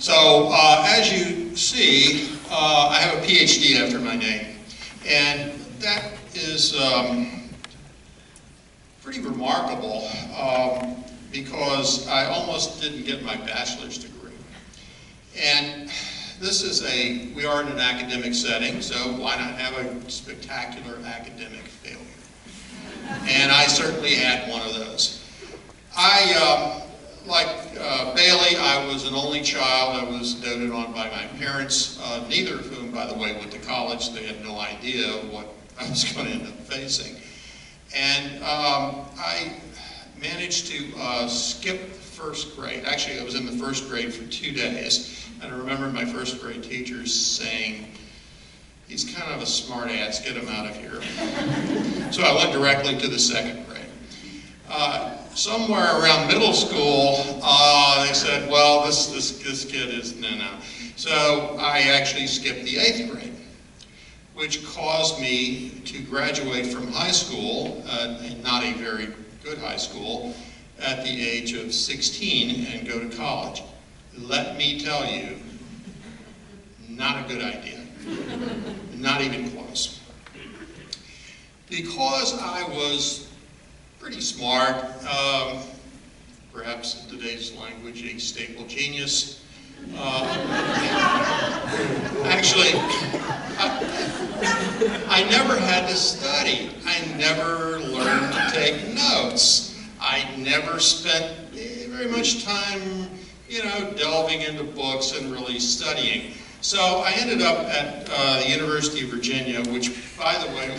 So as you see, I have a PhD after my name, and that is pretty remarkable because I almost didn't get my bachelor's degree. And this is we are in an academic setting, so why not have a spectacular academic failure? And I certainly had one of those. Like Bailey, I was an only child. I was doted on by my parents, neither of whom, by the way, went to college. They had no idea what I was going to end up facing. And I managed to skip first grade. Actually, I was in the first grade for 2 days. And I remember my first grade teacher saying, "He's kind of a smart ass, get him out of here." So I went directly to the second grade. Somewhere around middle school, they said, well, this kid is no. So I actually skipped the 8th grade, which caused me to graduate from high school, and not a very good high school, at the age of 16 and go to college. Let me tell you, not a good idea. Not even close. Because I was pretty smart, perhaps in today's language, a staple genius. Actually, I never had to study. I never learned to take notes. I never spent very much time, delving into books and really studying. So I ended up at the University of Virginia, which, by the way,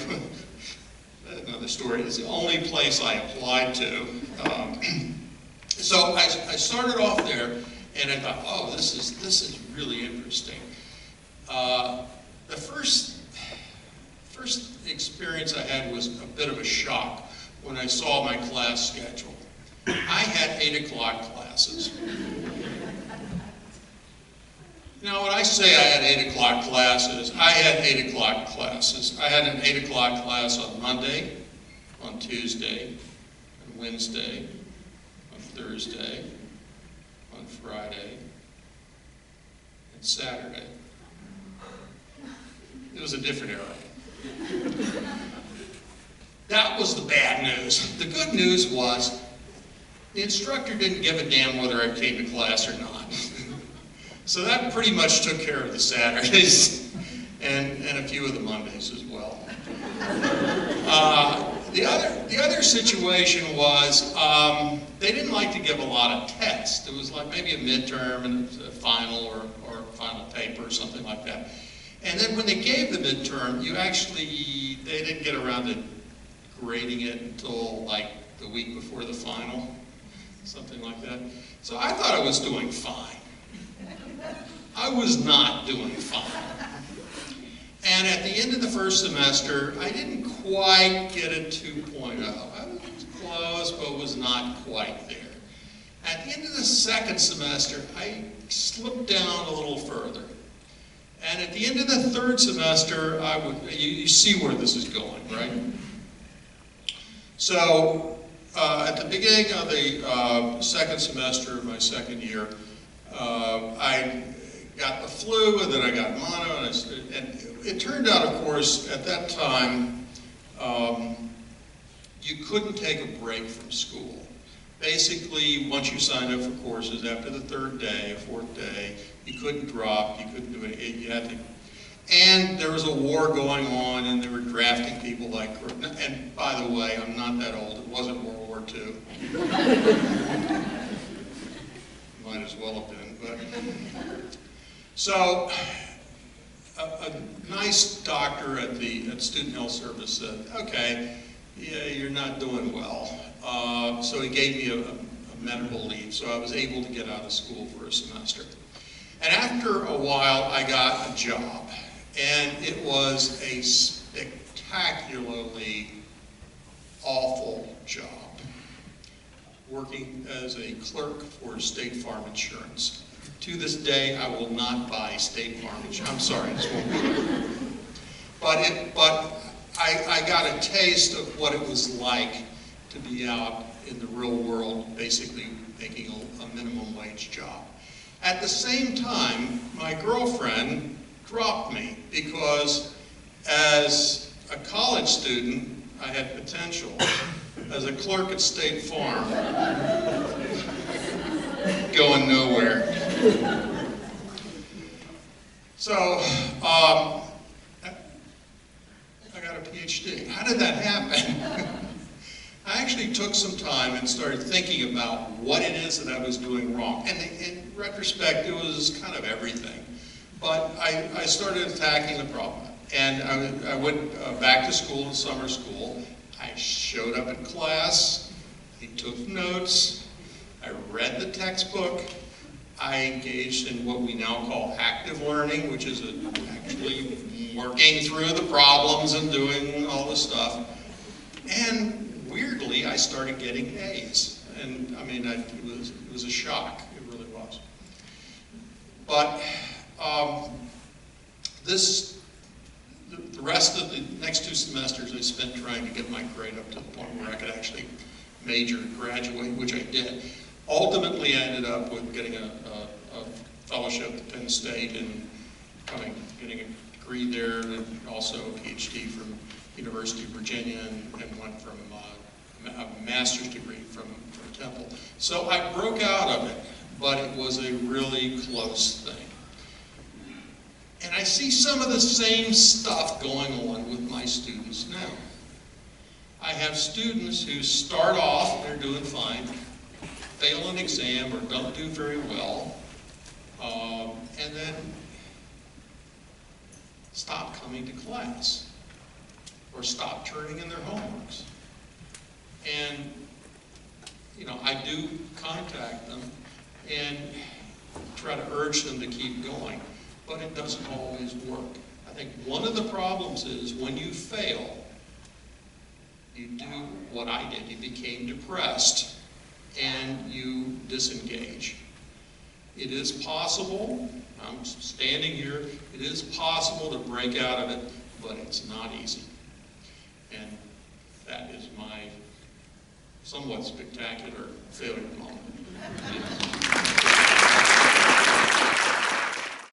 another story, is the only place I applied to. So I started off there, and I thought, oh, this is really interesting. The first experience I had was a bit of a shock when I saw my class schedule. I had 8 o'clock classes. Now, when I say I had 8 o'clock classes, I had 8 o'clock classes. I had an 8 o'clock class on Monday, on Tuesday, on Wednesday, on Thursday, on Friday, and Saturday. It was a different era. That was the bad news. The good news was the instructor didn't give a damn whether I came to class or not. So that pretty much took care of the Saturdays and a few of the Mondays as well. The other situation was they didn't like to give a lot of tests. It was like maybe a midterm and a final or a final paper or something like that. And then when they gave the midterm, they didn't get around to grading it until like the week before the final, something like that. So I thought I was doing fine. I was not doing fine. And at the end of the first semester, I didn't quite get a 2.0. I was close, but was not quite there. At the end of the second semester, I slipped down a little further. And at the end of the third semester, you see where this is going, right? So at the beginning of the second semester of my second year, I got the flu, and then I got mono, and it turned out, of course, at that time, you couldn't take a break from school. Basically, once you signed up for courses, after the third day, fourth day, you couldn't drop, you couldn't do it, you had to. And there was a war going on, and they were drafting people like, and by the way, I'm not that old, it wasn't World War II. Might as well have been, but. So, a nice doctor at Student Health Service said, okay, yeah, you're not doing well. So he gave me a medical leave, so I was able to get out of school for a semester. And after a while, I got a job, and it was a spectacularly awful job, working as a clerk for State Farm Insurance. To this day, I will not buy State Farm insurance. I'm sorry, this won't be. But I got a taste of what it was like to be out in the real world, basically making a minimum wage job. At the same time, my girlfriend dropped me because as a college student, I had potential. As a clerk at State Farm, going nowhere. So, I got a PhD. How did that happen? I actually took some time and started thinking about what it is that I was doing wrong. And in retrospect, it was kind of everything. But I started attacking the problem. And I went back to school, to summer school. I showed up in class. I took notes. I read the textbook. I engaged in what we now call active learning, which is actually working through the problems and doing all the stuff. And weirdly, I started getting A's. And I mean, it was a shock. It really was. But the rest of the next 2 semesters I spent trying to get my grade up to the point where I could actually major and graduate, which I did. Ultimately, I ended up with getting a fellowship at Penn State and getting a degree there, and also a PhD from University of Virginia, and went from a master's degree from Temple. So I broke out of it, but it was a really close thing. And I see some of the same stuff going on with my students now. I have students who start off, and they're doing fine, fail an exam or don't do very well, and then stop coming to class or stop turning in their homeworks. And, you know, I do contact them and try to urge them to keep going, but it doesn't always work. I think one of the problems is when you fail, you do what I did. You became depressed and you disengage. It is possible, I'm standing here, it is possible to break out of it, but it's not easy. And that is my somewhat spectacular failure moment.